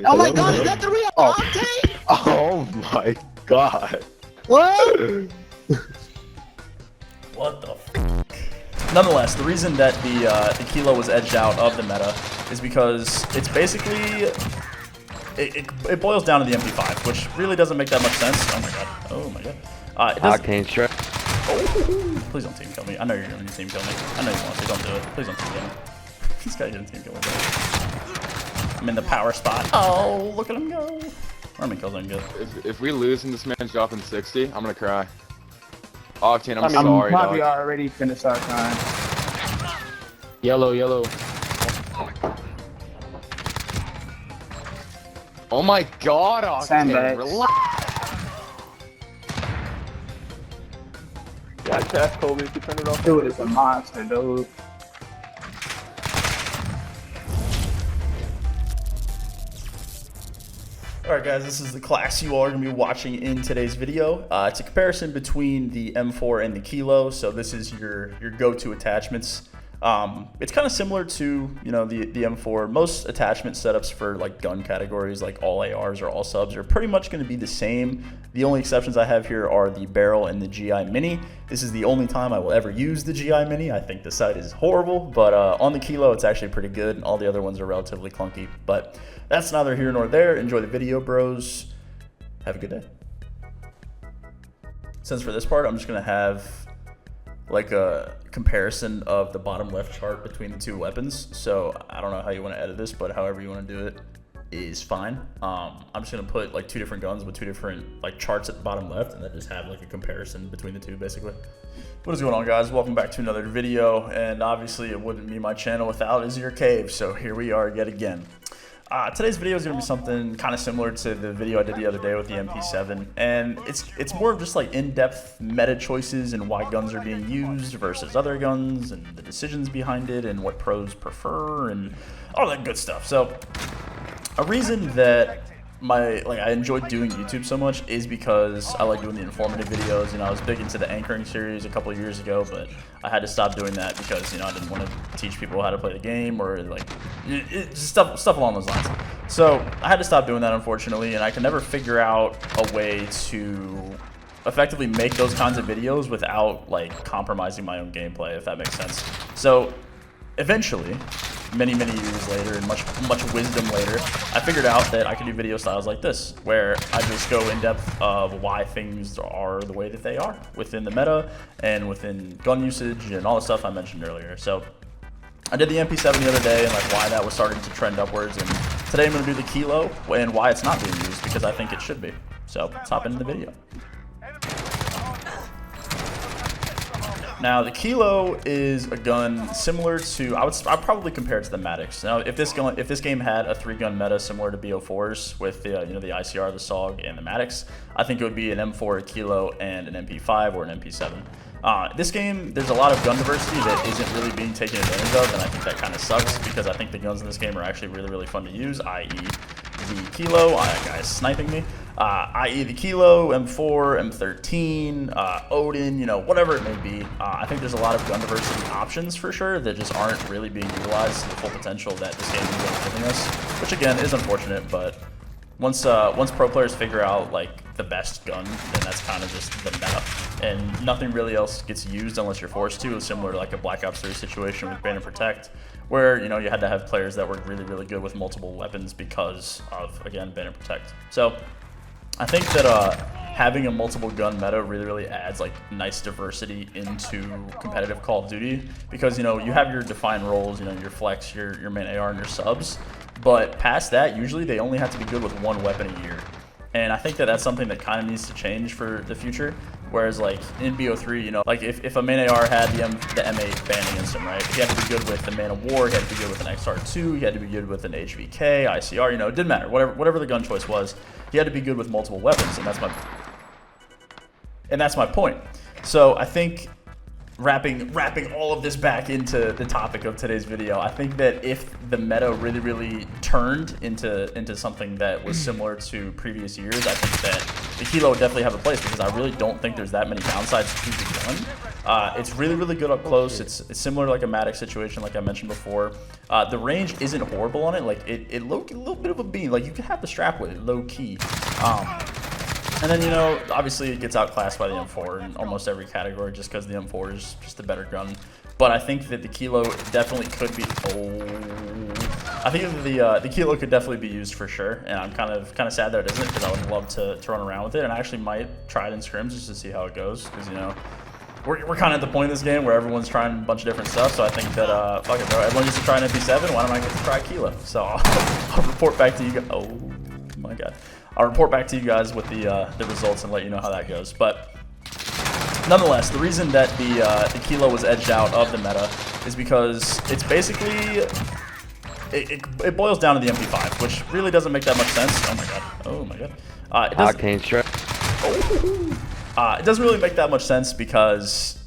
Oh my god, is that the real Oh. Octane? Oh my god. What? What the f? Nonetheless, the reason that the Kilo was edged out of the meta is because it's basically it boils down to the MP5, which really doesn't make that much sense. Oh my god. Oh my god. It doesn't. Octane strike. Oh, please don't team kill me. I know you're gonna team kill me. I know you want to. Don't do it. Please don't team kill me. This guy didn't team kill me. I'm in the power spot. Oh, look at him go. Armin kills ain't good. If we lose and this man's dropping 60, I'm gonna cry. Octane, I'm I'm sorry, probably dog. already finna start crying. Yellow, yellow. Oh my god, Octane, Sandbags. relax. Yeah, Cash told me to turn it off. Dude is a monster, dude. Alright guys, this is the class you all are going to be watching in today's video. It's a comparison between the M4 and the Kilo, so this is your go-to attachments. It's kind of similar to, you know, the M4. Most attachment setups for like gun categories like all ARs or all subs are pretty much going to be the same. The only exceptions I have here are the barrel and the GI Mini. This is the only time I will ever use the GI Mini. I think the sight is horrible, but on the Kilo it's actually pretty good, and all the other ones are relatively clunky. But that's neither here nor there. Enjoy the video, bros. Have a good day. Since for this part I'm just going to have like a comparison of the bottom left chart between the two weapons. So I don't know how you want to edit this, but however you want to do it is fine. I'm just gonna put like two different guns with two different like charts at the bottom left, and then just have like a comparison between the two basically. What is going on, guys? Welcome back to another video, and obviously it wouldn't be my channel without Is Your Cave, so here we are yet again. Today's video is going to be something kind of similar to the video I did the other day with the MP7, and it's more of just like in-depth meta choices and why guns are being used versus other guns and the decisions behind it and what pros prefer and all that good stuff. So a reason that I enjoyed doing YouTube so much is because I like doing the informative videos. You know, I was big into the anchoring series a couple of years ago, but I had to stop doing that because, you know, I didn't want to teach people how to play the game or like stuff along those lines. So I had to stop doing that, unfortunately, and I can never figure out a way to effectively make those kinds of videos without like compromising my own gameplay, if that makes sense. So eventually, many years later and much wisdom later, I figured out that I could do video styles like this, where I just go in depth of why things are the way that they are within the meta and within gun usage and all the stuff I mentioned earlier. So I did the MP7 the other day and like why that was starting to trend upwards, and today I'm going to do the Kilo and why it's not being used, because I think it should be. So let's hop into the video. Now the Kilo is a gun similar to, I'd probably compare it to the Maddox. Now if this game had a 3-gun meta similar to BO4's with the you know, the ICR, the SOG, and the Maddox, I think it would be an M4, a Kilo, and an MP5 or an MP7. This game, there's a lot of gun diversity that isn't really being taken advantage of, and I think that kind of sucks because I think the guns in this game are actually really fun to use, i.e. the Kilo, that guy's sniping me, i.e. the Kilo, M4, M13, Odin, you know, whatever it may be. I think there's a lot of gun diversity options for sure that just aren't really being utilized to the full potential that this game is giving us, which again is unfortunate, but once pro players figure out like the best gun, then that's kind of just the meta, and nothing really else gets used unless you're forced to. It's similar to like a Black Ops 3 situation with Ban and Protect, where, you know, you had to have players that were really good with multiple weapons because of, again, Ban and Protect. So I think that having a multiple gun meta really adds like nice diversity into competitive Call of Duty, because, you know, you have your defined roles, you know, your flex, your main AR, and your subs, but past that, usually they only have to be good with one weapon a year. And I think that that's something that kind of needs to change for the future. Whereas like in BO3, you know, like if a main AR had the M8 banned against him, right? He had to be good with the Man of War, he had to be good with an XR2, he had to be good with an HVK, ICR, you know, it didn't matter. Whatever the gun choice was, he had to be good with multiple weapons, and that's my point. So I think wrapping all of this back into the topic of today's video, I think that if the meta really turned into something that was similar to previous years, I think that the Kilo would definitely have a place, because I really don't think there's that many downsides to the gun. It's really, really good up close. It's similar to like a Matic situation, like I mentioned before. The range isn't horrible on it. Like it low, a little bit of a beam. Like you can have the strap with it, low key. And then, you know, obviously it gets outclassed by the M4 in almost every category just because the M4 is just a better gun. But I think that the Kilo definitely could be. I think that the Kilo could definitely be used for sure, and I'm kind of sad that it isn't because I would love to run around with it, and I actually might try it in scrims just to see how it goes because, you know, we're kind of at the point in this game where everyone's trying a bunch of different stuff. So I think that fuck it, bro. Everyone gets to try an MP7. Why don't I get to try Kilo? So I'll report back to you guys. Oh my god. I'll report back to you guys with the results and let you know how that goes. But nonetheless, the reason that the Kilo was edged out of the meta is because it's basically it boils down to the MP5, which really doesn't make that much sense. Oh my god. Oh my god. Octane strap. It doesn't really make that much sense because,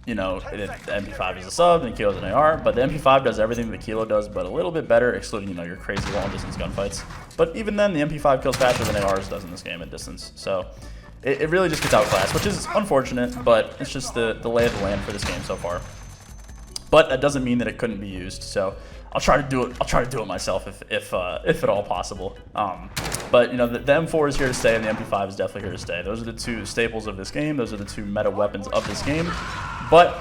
you know, the MP5 is a sub and the Kilo is an AR, but the MP5 does everything the Kilo does, but a little bit better, excluding, you know, your crazy long-distance gunfights. But even then, the MP5 kills faster than ARs does in this game at distance. So it really just gets outclassed, which is unfortunate, but it's just the lay of the land for this game so far. But that doesn't mean that it couldn't be used. So I'll try to do it. I'll try to do it myself if at all possible. But you know, the M4 is here to stay, and the MP5 is definitely here to stay. Those are the two staples of this game. Those are the two meta weapons of this game. But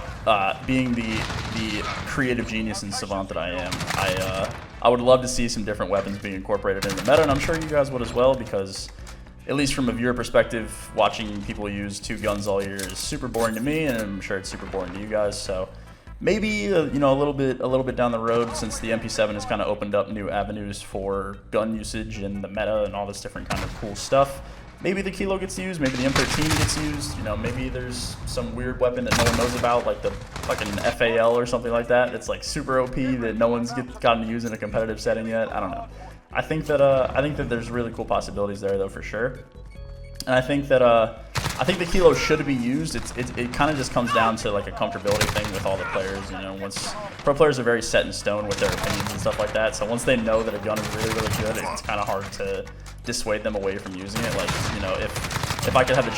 being the creative genius and savant that I am, I would love to see some different weapons being incorporated in the meta, and I'm sure you guys would as well, because at least from a viewer perspective, watching people use two guns all year is super boring to me, and I'm sure it's super boring to you guys. So maybe you know, a little bit down the road, since the MP7 has kind of opened up new avenues for gun usage and the meta and all this different kind of cool stuff, maybe the Kilo gets used, maybe the M13 gets used. You know, maybe there's some weird weapon that no one knows about, like the fucking FAL or something like that. It's like super OP that no one's gotten to use in a competitive setting yet. I don't know. I think that there's really cool possibilities there though, for sure. And I think the Kilo should be used. It kind of just comes down to like a comfortability thing with all the players. You know, once pro players are very set in stone with their opinions and stuff like that. So once they know that a gun is really, really good, it's kind of hard to dissuade them away from using it. Like, you know, if I could have the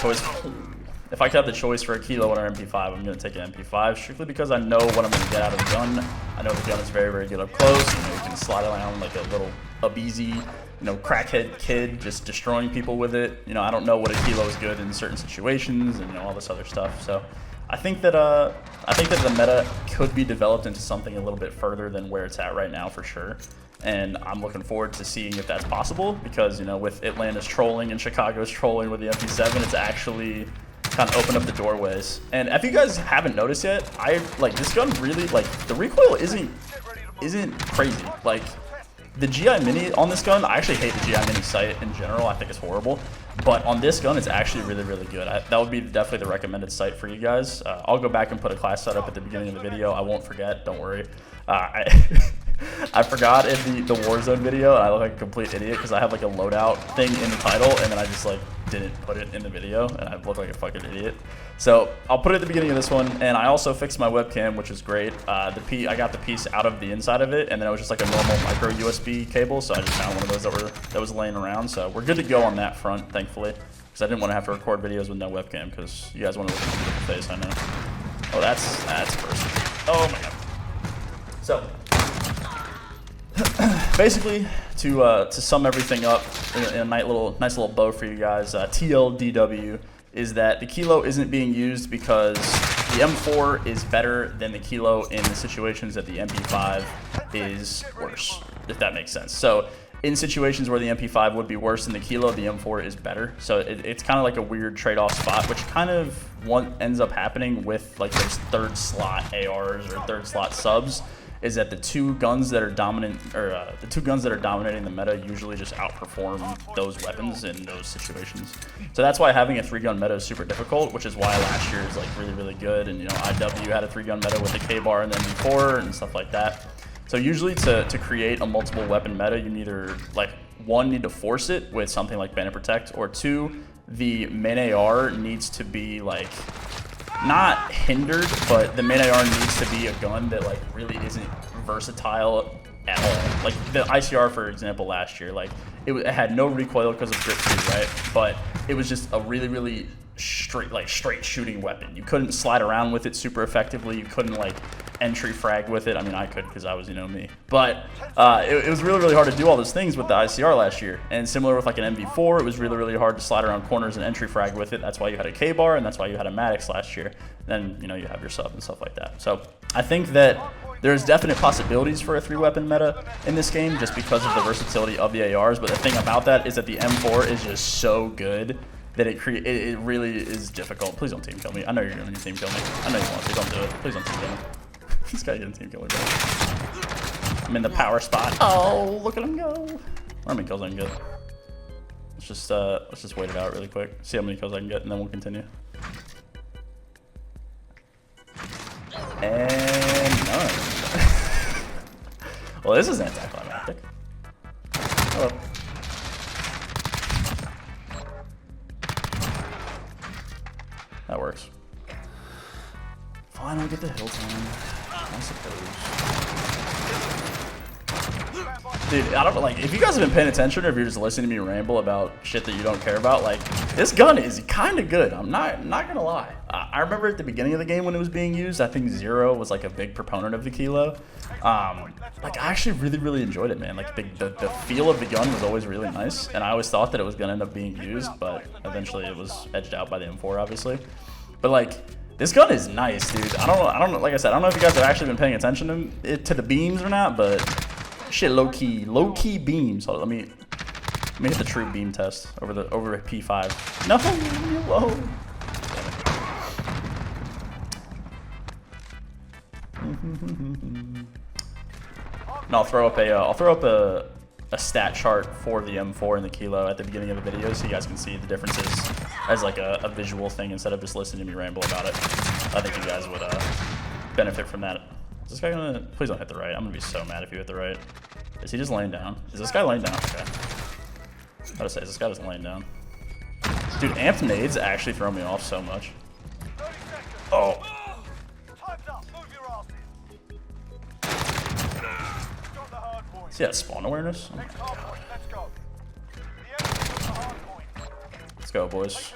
choice, for a Kilo or an MP5, I'm gonna take an MP5 strictly because I know what I'm gonna get out of the gun. I know the gun is very, very good up close. You know, you can slide around like a little easy, you know, crackhead kid just destroying people with it. You know, I don't know what a Kilo is good in certain situations, and you know, all this other stuff. So I think that the meta could be developed into something a little bit further than where it's at right now, for sure. And I'm looking forward to seeing if that's possible, because, you know, with Atlanta's trolling and Chicago's trolling with the MP7, it's actually kind of opened up the doorways. And if you guys haven't noticed yet, this gun really, like, the recoil isn't crazy. Like, the GI Mini on this gun, I actually hate the GI Mini sight in general. I think it's horrible. But on this gun, it's actually really, really good. That would be definitely the recommended sight for you guys. I'll go back and put a class setup at the beginning of the video. I won't forget, don't worry. I forgot in the Warzone video, and I look like a complete idiot because I have like a loadout thing in the title, and then I just like didn't put it in the video, and I look like a fucking idiot. So I'll put it at the beginning of this one, and I also fixed my webcam, which is great. I got the piece out of the inside of it, and then it was just like a normal micro USB cable, so I just found one of those that was laying around. So we're good to go on that front, thankfully, because I didn't want to have to record videos with no webcam, because you guys want to look at my beautiful face, I know. Oh, that's personal. Oh my god. So basically, to sum everything up in a nice little bow for you guys, TLDW is that the Kilo isn't being used because the M4 is better than the Kilo in the situations that the MP5 is worse, if that makes sense. So in situations where the MP5 would be worse than the Kilo, the M4 is better. So it's kind of like a weird trade-off spot, which kind of ends up happening with like those third slot ARs or third slot subs, is that the two guns that are dominating the meta usually just outperform those weapons in those situations. So that's why having a 3-gun meta is super difficult, which is why last year is like really, really good. And you know, IW had a 3-gun meta with the K-bar and then M4 and stuff like that. So usually to create a multiple weapon meta, you either like, one, need to force it with something like Ban and Protect, or two, the main AR needs to be like, not hindered, but the main AR needs to be a gun that like really isn't versatile at all. Like the ICR, for example, last year, like it had no recoil because of grip 2, right? But it was just a really, really straight shooting weapon. You couldn't slide around with it super effectively. You couldn't like entry frag with it. I mean, I could because I was, me. But it was really hard to do all those things with the ICR last year. And similar with like an MV4, it was really hard to slide around corners and entry frag with it. That's why you had a K-bar and that's why you had a Maddox last year. Then, you have your sub and stuff like that. So I think that there's definite possibilities for a 3-weapon meta in this game just because of the versatility of the ARs. But the thing about that is that the M4 is just so good that it really is difficult. Please don't team kill me. I know you're going to team kill me. I know you want to. Don't do it. Please don't team kill me. This guy didn't team kill me, bro. I'm in the power spot. Oh, look at him go. How many kills I can get? Let's just wait it out really quick. See how many kills I can get, and then we'll continue. And none. Well, this is anticlimactic. Hello. That works. Fine, I'll get the hill time, I suppose. Dude, I don't like if you guys have been paying attention or if you're just listening to me ramble about shit that you don't care about. Like, this gun is kind of good. I'm not gonna lie. I remember at the beginning of the game when it was being used, I think Zero was like a big proponent of the Kilo. Like, I actually really enjoyed it, man. Like the feel of the gun was always really nice, and I always thought that it was gonna end up being used, but eventually it was edged out by the M4, obviously. But like, this gun is nice, dude. I don't know. Like I said, I don't know if you guys have actually been paying attention to the beams or not, but shit, low key beams. Hold on, let me hit the true beam test over P5. No, whoa. And I'll throw up a stat chart for the M4 and the Kilo at the beginning of the video so you guys can see the differences as like a visual thing instead of just listening to me ramble about it. I think you guys would benefit from that. Is this guy gonna... Please don't hit the right. I'm gonna be so mad if you hit the right. Is he just laying down? Is this guy laying down? Okay. I gotta say, is this guy just laying down? Dude, amped nades actually throw me off so much. Oh. See that spawn awareness? Oh my God. Let's go, boys.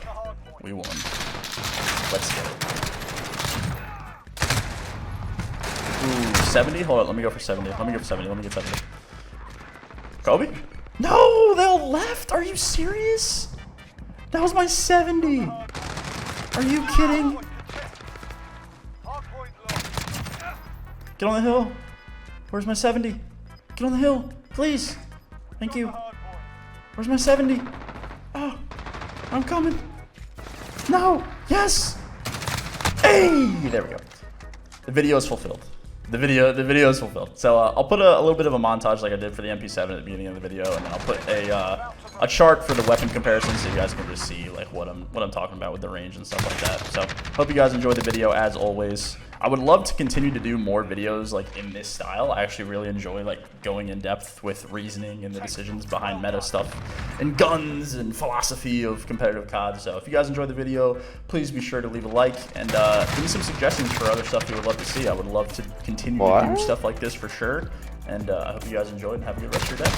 We won. Let's get it. Ooh, 70? Hold on, let me go for 70. Let me get 70. Kobe? No, they all left? Are you serious? That was my 70. Are you kidding? Get on the hill. Where's my 70? Get on the hill, please. Thank you. Where's my 70? Oh, I'm coming. No, yes. Hey, there we go. The video is fulfilled. The video is fulfilled. So I'll put a little bit of a montage like I did for the MP7 at the beginning of the video, and then I'll put a chart for the weapon comparison so you guys can just see like what I'm talking about with the range and stuff like that. So hope you guys enjoyed the video as always. I would love to continue to do more videos like in this style. I actually really enjoy like going in depth with reasoning and the decisions behind meta stuff and guns and philosophy of competitive COD. So if you guys enjoyed the video, please be sure to leave a like and give me some suggestions for other stuff you would love to see. I would love to continue to do stuff like this for sure. And I hope you guys enjoyed and have a good rest of your day.